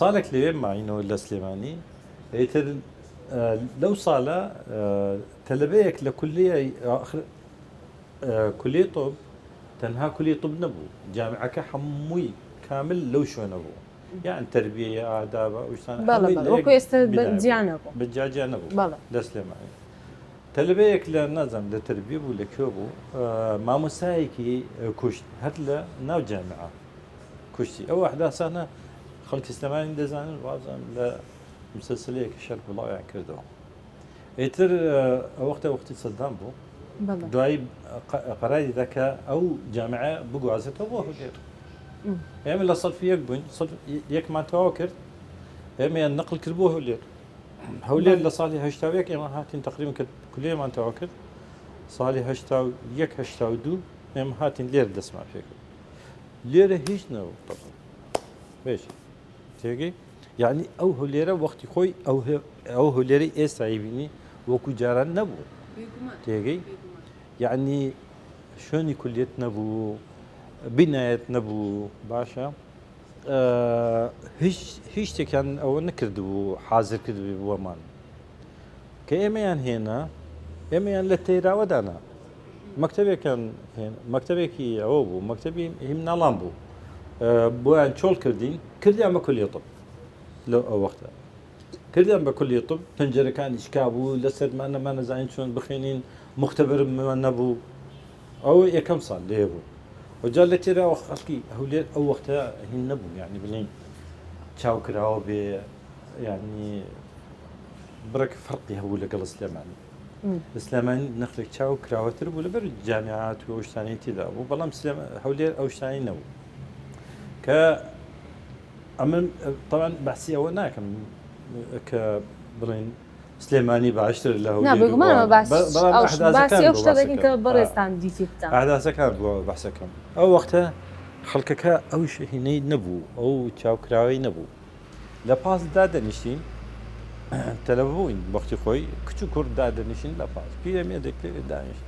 صالك لي معينه ولا سليماني يتر لو صالة تلبيك لكلية آخر كلية طب تنها كلية طب نبو جامعة كحموي كامل لو شو نبو يعني تربية آداب وش بلا بلا وكو يستديانبو بالجاجة نبو بلا لسليماني تلبيك لنظم لتربية ولا كوبو ما مسايكي كشت هتلا ناو جامعة كشتي أو أحداث سنة خلق سليماني دزان وازن لا مسلسلية كشرب الله يعني كردو يتر وقت صدام بو بلا دواي قراري ذاك أو جامعة بقوازته وهو غير هم اللي صل فيك بن صل يك ما توكر هم النقل كربوه هولير هولير اللي صالي هشتاويك إما هاتين تقريبا كلية ما توكر صالي هشتاو يك هشتاو دو هم هاتين لير دسمع فيك لير هيش نو طبعا ايش تيجي يعني او هوليره وقت خوي او هوليري اي صايبيني وكو جاران نبو تيجي يعني شوني كلية نبو بناية نبو باشا هیچ تێکیان ئەوە نەکردبوو حازر کردبێ بۆمان کە ئێمەیان هێنا ئێمەیان لە تێراوەدانا مەکتەبێکیان مەکتەبێکی ئەوە بوو مەکتەبی هیم ناڵام بوو بۆیان چۆڵ کردیان بە کولیە طب لەو ئەو وەختە کردیان بە کولیە طب پەنجەرەکانی شکا بوو لەسەرمان نەمان نەزانین چۆن بخوێنین مختبرمان نەبوو ئەو یەکەم ساڵ لێ بوو وجال ترى خلقي هولي أو وقتها هن نبو يعني بلين تشاو كراو ب يعني برك فرقي هو اللي قال سليماني سليماني نخلق تشاو كراو تربو لبر الجامعات وش ثاني تذا وبلام سليم هولي أو ثاني نبو ك أمن طبعا بحسي أو ناكم ك بلين سليماني بعشر له نعم بقول ما بس أوش تلاقي كبرستان ديتيتا أحداث كان بحسكم أو وقتها خلقك أو شيء هني نبو أو تشاو كراوي نبو لا باس دادا نشين تلفون وقت خوي كتو كور دادا نشين لا باس بيرمي دك دانش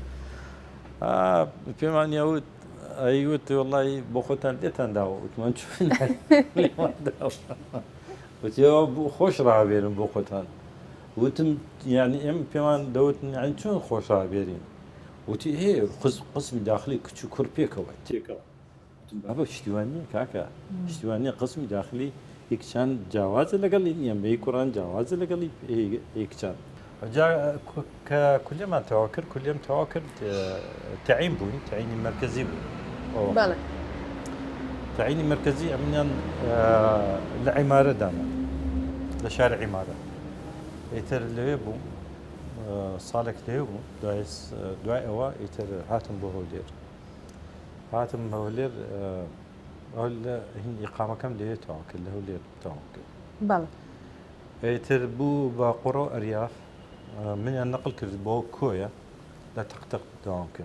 بيمان يهود أيوت والله بخوتان ديتان داو وتمان شوفين وتيو خوش رابيرن بخوتان وتم يعني ام بيمان دوت يعني شلون خوش رابيرين وتي هي قسم داخلي كتو كوربيكا تيكا بابا اشتواني كاكا اشتواني قسم داخلي يكشان جواز لقال لي يم بي قران جواز لقال لي يكشان جا كل ما توكر كل يوم توكر تعيين بون تعيين مركزي بون بلى تعيين مركزي من العمارة دانا لشارع عمارة يتر ليبو صالك ليبو دايس دواء أوا يتر هاتم بهولير هاتم بهولير هول هن إقامة كم ليه توكل لهولير توكل بلى يتر بو بقرو أرياف من النقل كرد بو كويا لا تقتق توكل